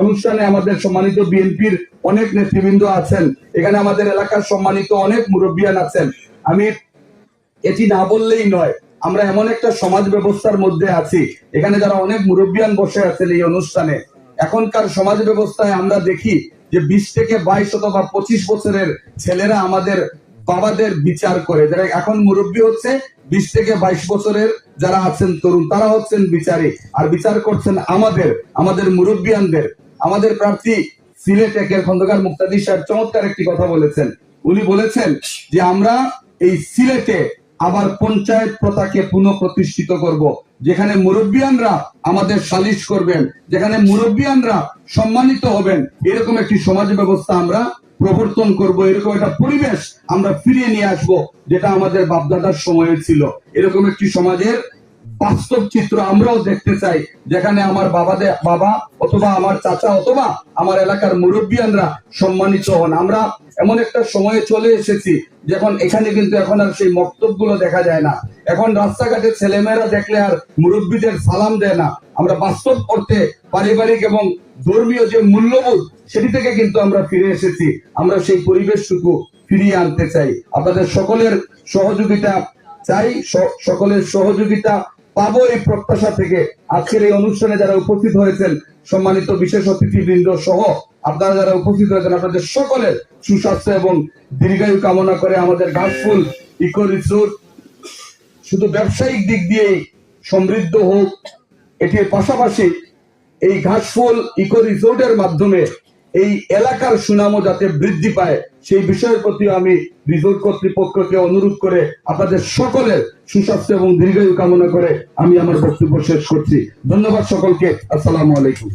অনুষ্ঠানে আমাদের সম্মানিত বিএনপির অনেক নেতৃবৃন্দ আছেন, এখানে আমাদের এলাকার সম্মানিত অনেক মুরব্বিয়ান আছেন। আমি এটি না বললেই নয়, আমরা এমন একটা সমাজ ব্যবস্থার মধ্যে আছি, এখানে যারা অনেক মুরব্বিয়ান বসে আছেন এই অনুষ্ঠানে, এখনকার সমাজ ব্যবস্থায় আমরা দেখি যে 20 থেকে 22 অথবা 25 বছরের ছেলেরা আমাদের বাবাদের বিচার করে, যারা এখন মুরব্বী হচ্ছে 20 থেকে 22 বছরের যারা আছেন তরুণ, তারা হচ্ছেন বিচারী, আর বিচার করছেন আমাদের মুরব্বিয়ানদের। আমাদের প্রার্থী সিলেট একের খন্দকার মুক্তাদির সাহেব চমৎকার একটি কথা বলেছেন। উনি বলেছেন যে আমরা এই সিলেটে আবার পঞ্চায়েত প্রথাকে পুনঃপ্রতিষ্ঠিত করব, যেখানে মুরব্বিয়ানরা আমাদের সালিশ করবেন, যেখানে মুরব্বিয়ানরা সম্মানিত হবেন, এরকম একটি সমাজ ব্যবস্থা আমরা প্রবর্তন করব, এরকম একটা পরিবেশ আমরা ফিরিয়ে নিয়ে আসব যেটা আমাদের বাপদাদার সময়ে ছিল। এরকম একটি সমাজের বাস্তব চিত্র আমরাও দেখতে চাই, যেখানে আমার বাবা অথবা আমার চাচা অথবা আমার এলাকার মুরব্বিয়ানরা সম্মানিত হন। আমরা এমন একটা সময়ে চলে এসেছি যখন এখানে কিন্তু এখন আর সেই মক্তবগুলো দেখা যায় না। এখন রাস্তাঘাটে ছেলেমেয়েরা দেখলে আর মুরব্বীদের সালাম দেয় না। আমরা বাস্তব অর্থে পারিবারিক এবং ধর্মীয় যে মূল্যবোধ, সেটি থেকে কিন্তু আমরা ফিরে এসেছি। আমরা সেই পরিবেশটুকু ফিরিয়ে আনতে চাই। আপনাদের সকলের সহযোগিতা চাই, সকলের সহযোগিতা পাবো এই প্রত্যাশা থেকে আজকের এই অনুষ্ঠানে যারা উপস্থিত হয়েছেন, সম্মানিত বিশেষ অতিথিবৃন্দ সহ আপনারা যারা উপস্থিত হয়েছেন, আপনাদের সকলের সুস্বাস্থ্য এবং দীর্ঘায়ু কামনা করে আমাদের ঘাসফুল ইকো রিসোর্ট শুধু ব্যবসায়িক দিক দিয়ে সমৃদ্ধ হোক, এটির পাশাপাশি এই ঘাসফুল ইকো রিসোর্টের মাধ্যমে এই এলাকার সুনামও যাতে বৃদ্ধি পায়, সেই বিষয়ের প্রতি আমি রিসোর্ট কর্তৃপক্ষকে অনুরোধ করে আপনাদের সকলের সুস্বাস্থ্য এবং দীর্ঘায়ু কামনা করে আমি আমার বক্তব্য শেষ করছি। ধন্যবাদ সকলকে। আসসালামু আলাইকুম।